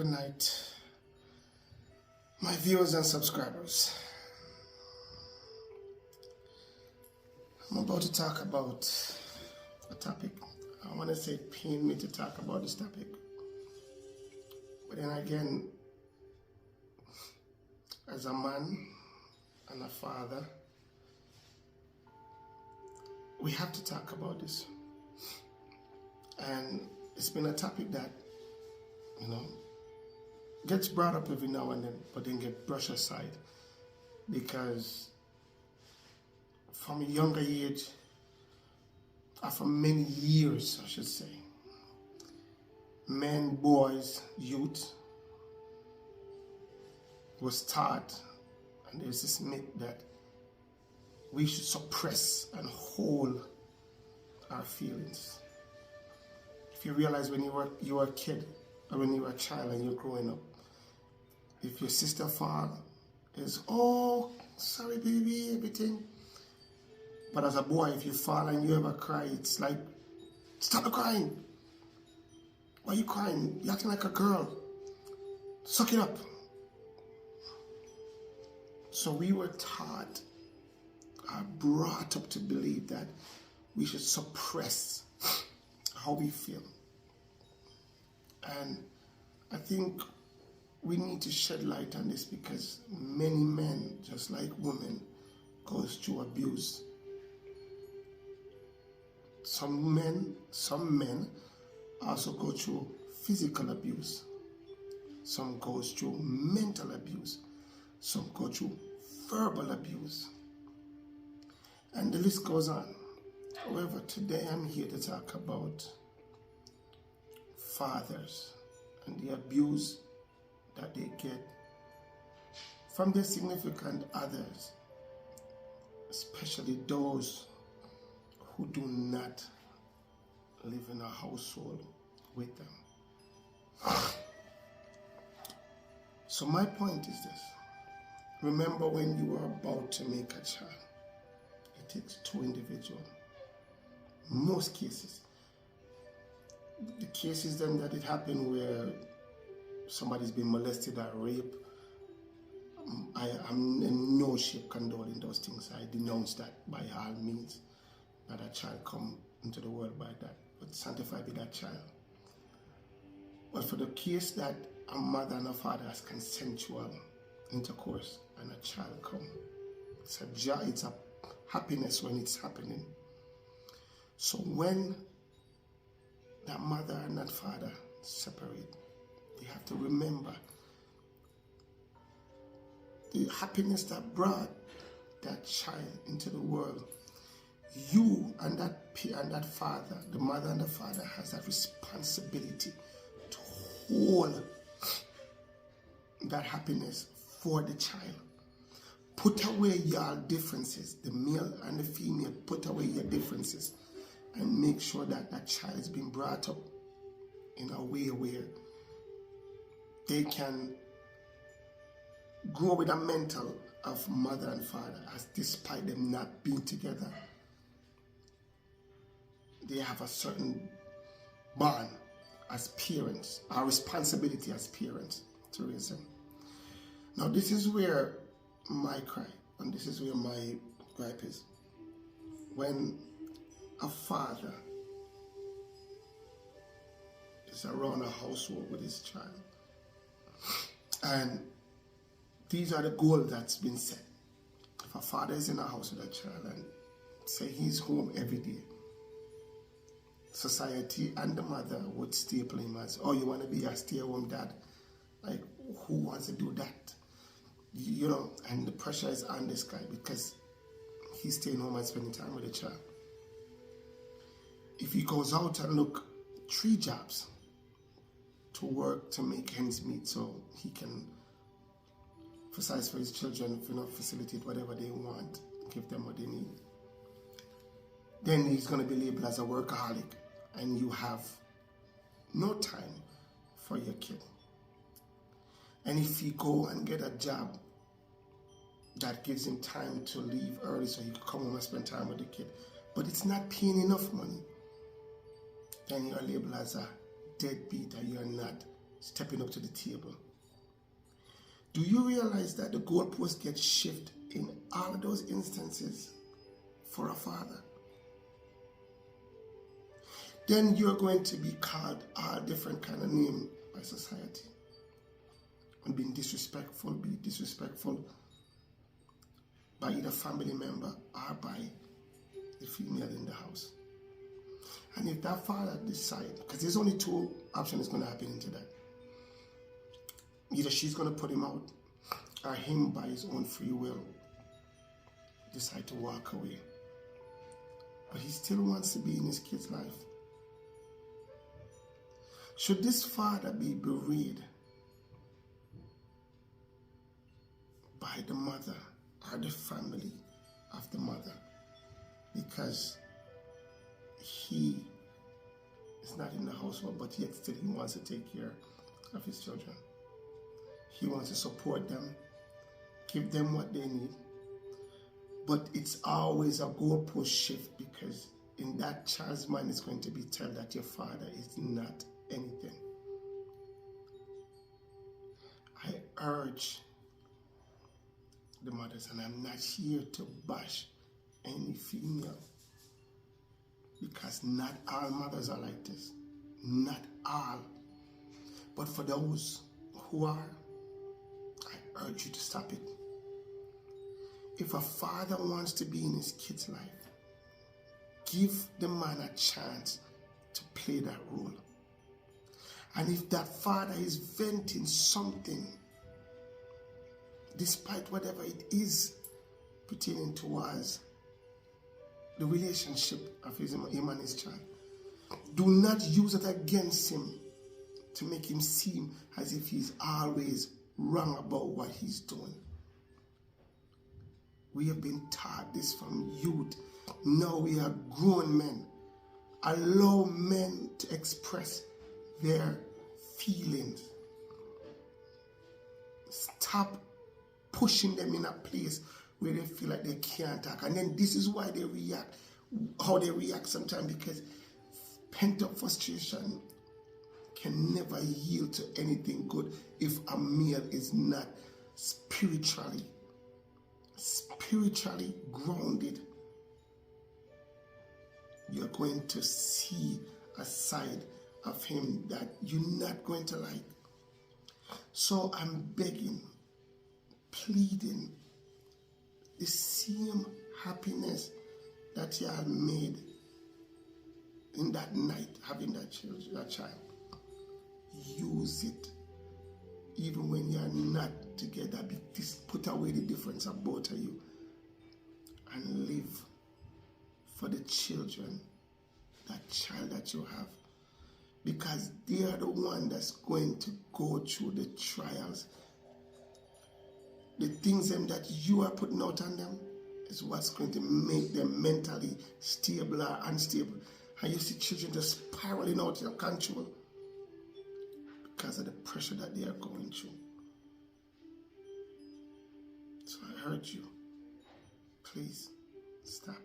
Good night, my viewers and subscribers. I'm about to talk about a topic. I want to say it pained me to talk about this topic. But then again, as a man and a father, we have to talk about this. And it's been a topic that, gets brought up every now and then, but then get brushed aside. Because from a younger age, or from many years, I should say, men, boys, youth was taught, and there's this myth that we should suppress and hold our feelings. If you realize when you were a kid, or when you were a child and you're growing up, if your sister fall, it's, oh, sorry baby, everything. But as a boy, if you fall and you ever cry, it's like, stop crying. Why are you crying? You're acting like a girl. Suck it up. So we were taught, brought up to believe that we should suppress how we feel. And I think we need to shed light on this because many men, just like women, goes through abuse. Some men also go through physical abuse. Some goes through mental abuse. Some go through verbal abuse. And the list goes on. However, today I'm here to talk about fathers and the abuse that they get from their significant others, especially those who do not live in a household with them. So my point is this. Remember, when you are about to make a child, it takes two individuals. Most cases. The cases then that it happened where somebody's been molested or raped, I'm in no shape condoning those things. I denounce that by all means, that a child come into the world by that. But sanctified be that child. But for the case that a mother and a father has consensual intercourse and a child come, it's a joy, it's a happiness when it's happening. So when that mother and that father separate, they have to remember the happiness that brought that child into the world. You and that father, the mother and the father, has that responsibility to hold that happiness for the child. Put away your differences, the male and the female, put away your differences and make sure that that child is being brought up in a way where they can grow with a mental of mother and father, as despite them not being together, they have a certain bond as parents, our responsibility as parents to raise them. Now this is where my cry, and this is where my gripe is. When a father is around a household with his child, and these are the goals that's been set. If a father is in a house with a child and say he's home every day, society and the mother would staple him as, oh, you want to be a stay-at-home dad? Like, who wants to do that? And the pressure is on this guy because he's staying home and spending time with the child. If he goes out and look 3 jobs to work to make ends meet so he can precise for his children, facilitate whatever they want, give them what they need, then he's going to be labeled as a workaholic and you have no time for your kid. And if you go and get a job that gives him time to leave early so he can come home and spend time with the kid, but it's not paying enough money, then you're labeled as a deadbeat and you're not stepping up to the table. Do you realize that the goalpost gets shifted in all of those instances for a father? Then you're going to be called all different kind of names by society. And being disrespectful, be disrespectful by either family member or by the female in the house. And if that father decides, because there's only two options going to happen into that. Either she's going to put him out, or him by his own free will decide to walk away. But he still wants to be in his kid's life. Should this father be bereaved by the mother or the family of the mother because he is not in the household, but yet still he wants to take care of his children? He wants to support them, give them what they need. But it's always a goalpost shift, because in that child's mind is going to be told that your father is not anything. I urge the mothers, and I'm not here to bash any female, because not all mothers are like this. Not all. But for those who are, I urge you to stop it. If a father wants to be in his kid's life, give the man a chance to play that role. And if that father is venting something, despite whatever it is pertaining towards the relationship of him and his child, do not use it against him to make him seem as if he's always wrong about what he's doing. We have been taught this from youth. Now we are grown men. Allow men to express their feelings. Stop pushing them in a place where they feel like they can't talk. And then this is why they react, how they react sometimes, because pent-up frustration can never yield to anything good if a male is not spiritually grounded. You're going to see a side of him that you're not going to like. So I'm begging, pleading, the same happiness that you have made in that night having that child, use it even when you are not together. Put away the difference of both of you and live for the children, that child that you have, because they are the one that's going to go through the trials. The things that you are putting out on them is what's going to make them mentally stable or unstable. And you see children just spiraling out of control because of the pressure that they are going through. So I urge you, please stop.